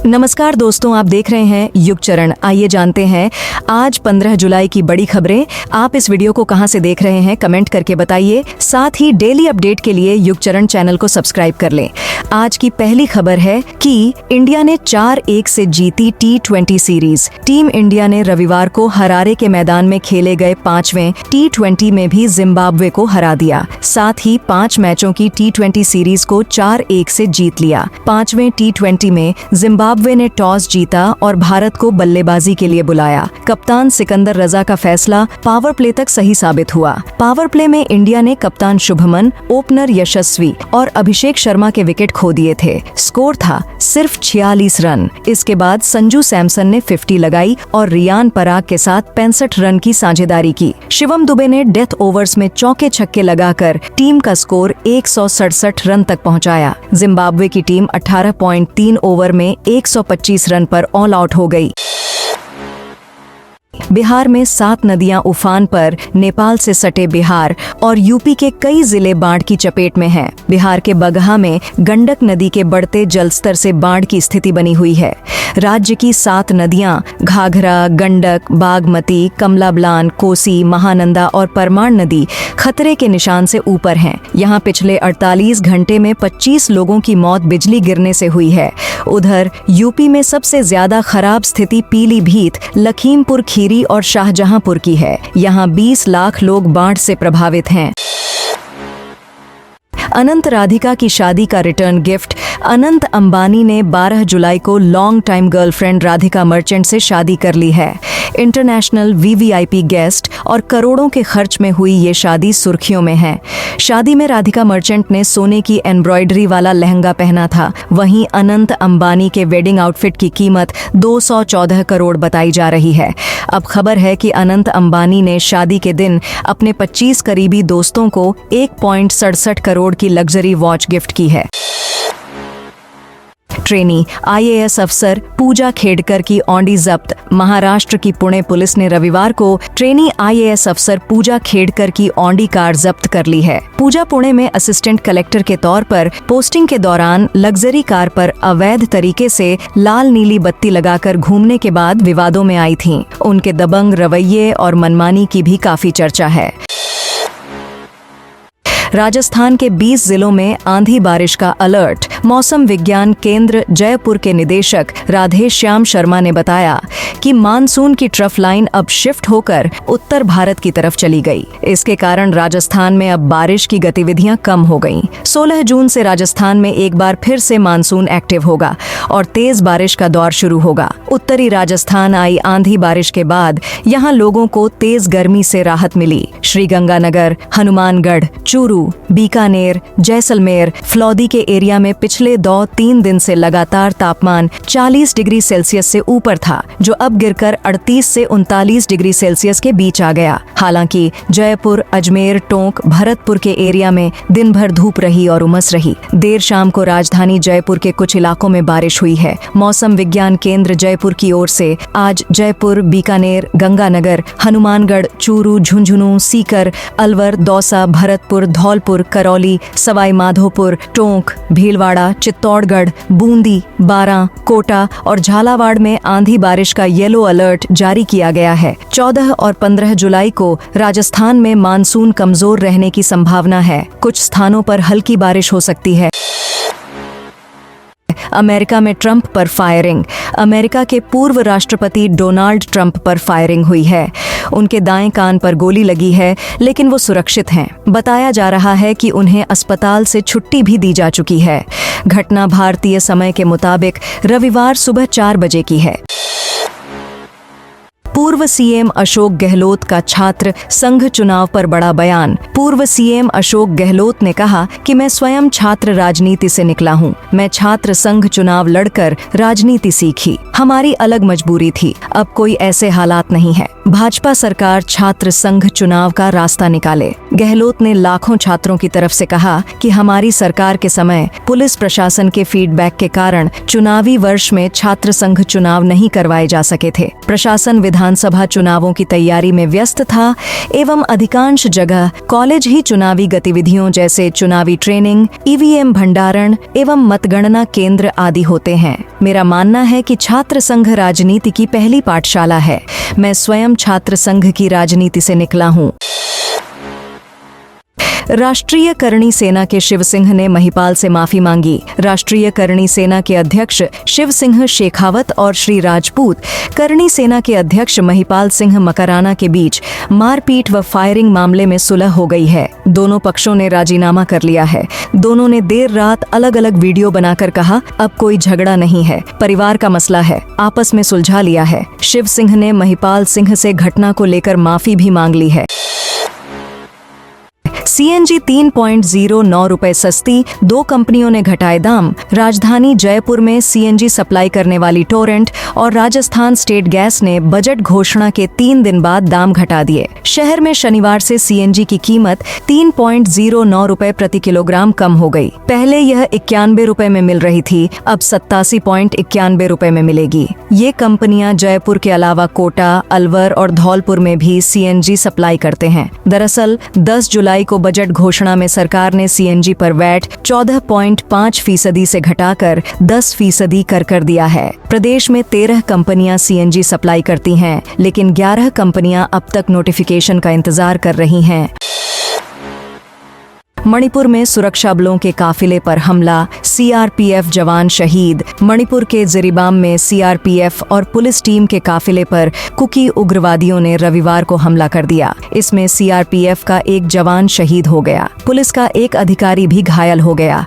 नमस्कार दोस्तों, आप देख रहे हैं युग चरण। आइए जानते हैं आज 15 जुलाई की बड़ी खबरें। आप इस वीडियो को कहां से देख रहे हैं कमेंट करके बताइए। साथ ही डेली अपडेट के लिए युग चरण चैनल को सब्सक्राइब कर लें। आज की पहली खबर है कि इंडिया ने 4-1 से जीती T20 सीरीज। टीम इंडिया ने रविवार को हरारे के मैदान में खेले गए 5वें T20 में भी जिम्बाब्वे को हरा दिया। साथ ही 5 मैचों की T20 सीरीज को 4-1 से जीत लिया। 5वें T20 में जिम्बाब्वे ने टॉस जीता और भारत को बल्लेबाजी के लिए बुलाया। कप्तान सिकंदर रजा का फैसला पावर प्ले तक सही साबित हुआ। पावर प्ले में इंडिया ने कप्तान शुभमन, ओपनर यशस्वी और अभिषेक शर्मा के विकेट खो दिए थे। स्कोर था सिर्फ 46 रन। इसके बाद संजू सैमसन ने 50 लगाई और रियान पराग के साथ 65 रन की साझेदारी की। शिवम दुबे ने डेथ ओवर्स में चौके छक्के लगाकर टीम का स्कोर 167 रन तक पहुंचाया। जिम्बाब्वे की टीम 18.3 ओवर में 125 रन पर ऑल आउट हो गई। बिहार में 7 नदियां उफान पर। नेपाल से सटे बिहार और यूपी के कई जिले बाढ़ की चपेट में हैं। बिहार के बगहा में गंडक नदी के बढ़ते जलस्तर से बाढ़ की स्थिति बनी हुई है। राज्य की 7 नदियां घाघरा, गंडक, बागमती, कमलाबलान, कोसी, महानंदा और परमान नदी खतरे के निशान से ऊपर हैं। यहां पिछले 48 घंटे में 25 लोगों की मौत बिजली गिरने से हुई है। उधर यूपी में सबसे ज्यादा खराब स्थिति पीलीभीत, लखीमपुर खीरी और शाहजहांपुर की है। यहां 20 लाख लोग बाढ़ से प्रभावित हैं। अनंत राधिका की शादी का रिटर्न गिफ्ट। अनंत अंबानी ने 12 जुलाई को long time girlfriend Radhika Merchant से शादी कर ली है। इंटरनेशनल वीवीआईपी गेस्ट और करोड़ों के खर्च में हुई ये शादी सुर्खियों में है। शादी में राधिका मर्चेंट ने सोने की एम्ब्रॉयडरी वाला लहंगा पहना था। वहीं अनंत अंबानी के वेडिंग आउटफिट की कीमत 214 करोड़ बताई जा रही है। अब खबर है कि अनंत अंबानी ने शादी के दिन अपने 25 करीबी दोस्तों को 1.67 करोड़ की लग्जरी वॉच गिफ्ट की है। ट्रेनी आईएएस अफसर पूजा खेडकर की औंडी जब्त। महाराष्ट्र की पुणे पुलिस ने रविवार को ट्रेनी आईएएस अफसर पूजा खेडकर की औंडी कार जब्त कर ली है। पूजा पुणे में असिस्टेंट कलेक्टर के तौर पर पोस्टिंग के दौरान लग्जरी कार पर अवैध तरीके से लाल नीली बत्ती लगाकर घूमने के बाद विवादों में आई थीं। उनके दबंग रवैये और मनमानी की भी काफी चर्चा है। राजस्थान के 20 जिलों में आंधी बारिश का अलर्ट। मौसम विज्ञान केंद्र जयपुर के निदेशक राधेश्याम शर्मा ने बताया कि मानसून की ट्रफ लाइन अब शिफ्ट होकर उत्तर भारत की तरफ चली गई। इसके कारण राजस्थान में अब बारिश की गतिविधियां कम हो गईं। 16 जून से राजस्थान में एक बार फिर से मानसून एक्टिव होगा और तेज बारिश का दौर शुरू होगा। उत्तरी राजस्थान आई आंधी बारिश के बाद यहाँ लोगों को तेज गर्मी से राहत मिली। श्रीगंगानगर, हनुमानगढ़, चूरू, बीकानेर, जैसलमेर, फ्लौदी के एरिया में पिछले 2-3 दिन से लगातार तापमान 40 डिग्री सेल्सियस से ऊपर था, जो अब गिरकर 38 से 39 डिग्री सेल्सियस के बीच आ गया। हालांकि जयपुर, अजमेर, टोंक, भरतपुर के एरिया में दिन भर धूप रही और उमस रही। देर शाम को राजधानी जयपुर के कुछ इलाकों में बारिश हुई है। मौसम विज्ञान केंद्र जयपुर की ओर से आज जयपुर, बीकानेर, गंगानगर, हनुमानगढ़, चूरू, झुंझुनू, सीकर, अलवर, दौसा, भरतपुर, धौलपुर, करौली, सवाई माधोपुर, टोंक, भीलवाड़ा, चित्तौड़गढ़, बूंदी, बारां, कोटा और झालावाड़ में आंधी बारिश का येलो अलर्ट जारी किया गया है। 14 और 15 जुलाई को राजस्थान में मानसून कमजोर रहने की संभावना है। कुछ स्थानों पर हल्की बारिश हो सकती है। अमेरिका में ट्रंप पर फायरिंग। अमेरिका के पूर्व राष्ट्रपति डोनाल्ड ट्रंप पर फायरिंग हुई है। उनके दाएं कान पर गोली लगी है, लेकिन वो सुरक्षित हैं। बताया जा रहा है कि उन्हें अस्पताल से छुट्टी भी दी जा चुकी है। घटना भारतीय समय के मुताबिक रविवार सुबह 4 बजे की है। पूर्व सीएम अशोक गहलोत का छात्र संघ चुनाव पर बड़ा बयान। पूर्व सीएम अशोक गहलोत ने कहा कि मैं स्वयं छात्र राजनीति से निकला हूं। मैं छात्र संघ चुनाव लड़कर राजनीति सीखी। हमारी अलग मजबूरी थी, अब कोई ऐसे हालात नहीं है। भाजपा सरकार छात्र संघ चुनाव का रास्ता निकाले। गहलोत ने लाखों छात्रों की तरफ से कहा कि हमारी सरकार के समय पुलिस प्रशासन के फीडबैक के कारण चुनावी वर्ष में छात्र संघ चुनाव नहीं करवाए जा सके थे। प्रशासन विधान विधानसभा चुनावों की तैयारी में व्यस्त था एवं अधिकांश जगह कॉलेज ही चुनावी गतिविधियों जैसे चुनावी ट्रेनिंग, ईवीएम भंडारण एवं मतगणना केंद्र आदि होते हैं। मेरा मानना है कि छात्र संघ राजनीति की पहली पाठशाला है। मैं स्वयं छात्र संघ की राजनीति से निकला हूँ। राष्ट्रीय करणी सेना के शिव सिंह ने महिपाल से माफी मांगी। राष्ट्रीय करणी सेना के अध्यक्ष शिव सिंह शेखावत और श्री राजपूत करणी सेना के अध्यक्ष महिपाल सिंह मकराना के बीच मारपीट व फायरिंग मामले में सुलह हो गई है। दोनों पक्षों ने राजीनामा कर लिया है। दोनों ने देर रात अलग अलग वीडियो बनाकर कहा, अब कोई झगड़ा नहीं है, परिवार का मसला है, आपस में सुलझा लिया है। शिव सिंह ने महिपाल सिंह से घटना को लेकर माफी भी मांग ली है। सीएनजी 3.09 रुपए सस्ती, 2 कंपनियों ने घटाए दाम। राजधानी जयपुर में सीएनजी सप्लाई करने वाली टोरेंट और राजस्थान स्टेट गैस ने बजट घोषणा के 3 दिन बाद दाम घटा दिए। शहर में शनिवार से सीएनजी की कीमत 3.09 रुपए प्रति किलोग्राम कम हो गई। पहले यह 91 रुपए में मिल रही थी, अब 87.91 रुपए में मिलेगी। ये कंपनियां जयपुर के अलावा कोटा, अलवर और धौलपुर में भी सीएनजी सप्लाई करते हैं। दरअसल 10 जुलाई को बजट घोषणा में सरकार ने सीएनजी पर वैट 14.5% से घटाकर 10% कर दिया है। प्रदेश में 13 कंपनियां सीएनजी सप्लाई करती हैं, लेकिन 11 कंपनियां अब तक नोटिफिकेशन का इंतजार कर रही हैं। मणिपुर में सुरक्षा बलों के काफिले पर हमला, सीआरपीएफ जवान शहीद। मणिपुर के जिरीबाम में सीआरपीएफ और पुलिस टीम के काफिले पर कुकी उग्रवादियों ने रविवार को हमला कर दिया। इसमें सीआरपीएफ का एक जवान शहीद हो गया, पुलिस का एक अधिकारी भी घायल हो गया।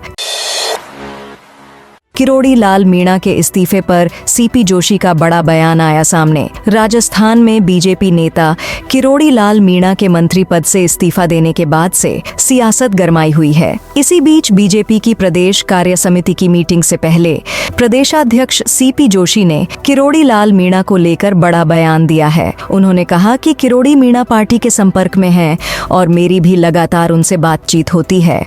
किरोड़ी लाल मीणा के इस्तीफे पर सीपी जोशी का बड़ा बयान आया सामने। राजस्थान में बीजेपी नेता किरोड़ी लाल मीणा के मंत्री पद से इस्तीफा देने के बाद से सियासत गरमाई हुई है। इसी बीच बीजेपी की प्रदेश कार्य समिति की मीटिंग से पहले प्रदेशाध्यक्ष सीपी जोशी ने किरोड़ी लाल मीणा को लेकर बड़ा बयान दिया है। उन्होंने कहा कि किरोड़ी मीणा पार्टी के संपर्क में है और मेरी भी लगातार उनसे बातचीत होती है।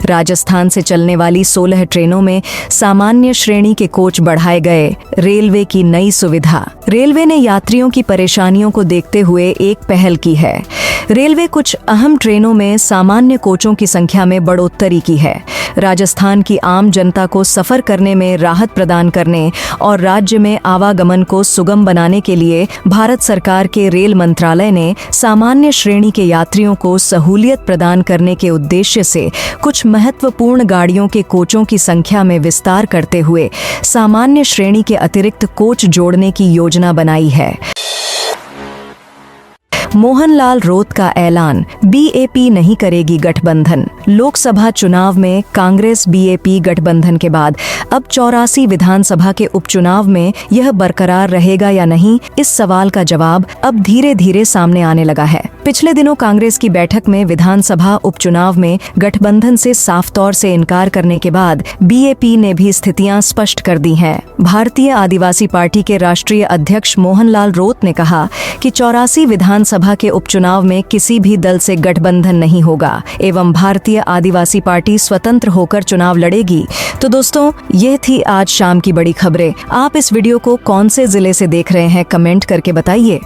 राजस्थान से चलने वाली 16 ट्रेनों में सामान्य श्रेणी के कोच बढ़ाए गए। रेलवे की नई सुविधा। रेलवे ने यात्रियों की परेशानियों को देखते हुए एक पहल की है। रेलवे कुछ अहम ट्रेनों में सामान्य कोचों की संख्या में बढ़ोतरी की है। राजस्थान की आम जनता को सफर करने में राहत प्रदान करने और राज्य में आवागमन को सुगम बनाने के लिए भारत सरकार के रेल मंत्रालय ने सामान्य श्रेणी के यात्रियों को सहूलियत प्रदान करने के उद्देश्य से कुछ महत्वपूर्ण गाड़ियों के कोचों की संख्या में विस्तार करते हुए सामान्य श्रेणी के अतिरिक्त कोच जोड़ने की योजना बनाई है। मोहनलाल रोत का ऐलान, बीएपी नहीं करेगी गठबंधन। लोकसभा चुनाव में कांग्रेस बीएपी गठबंधन के बाद अब 84 विधानसभा के उपचुनाव में यह बरकरार रहेगा या नहीं, इस सवाल का जवाब अब धीरे धीरे सामने आने लगा है। पिछले दिनों कांग्रेस की बैठक में विधानसभा उपचुनाव में गठबंधन से साफ तौर से इनकार करने के बाद बीएपी ने भी स्थितियां स्पष्ट कर दी हैं। भारतीय आदिवासी पार्टी के राष्ट्रीय अध्यक्ष मोहनलाल रोत ने कहा कि 84 विधानसभा के उपचुनाव में किसी भी दल से गठबंधन नहीं होगा एवं भारतीय आदिवासी पार्टी स्वतंत्र होकर चुनाव लड़ेगी। तो दोस्तों, ये थी आज शाम की बड़ी खबरें। आप इस वीडियो को कौन से जिले से देख रहे हैं, कमेंट करके बताइए।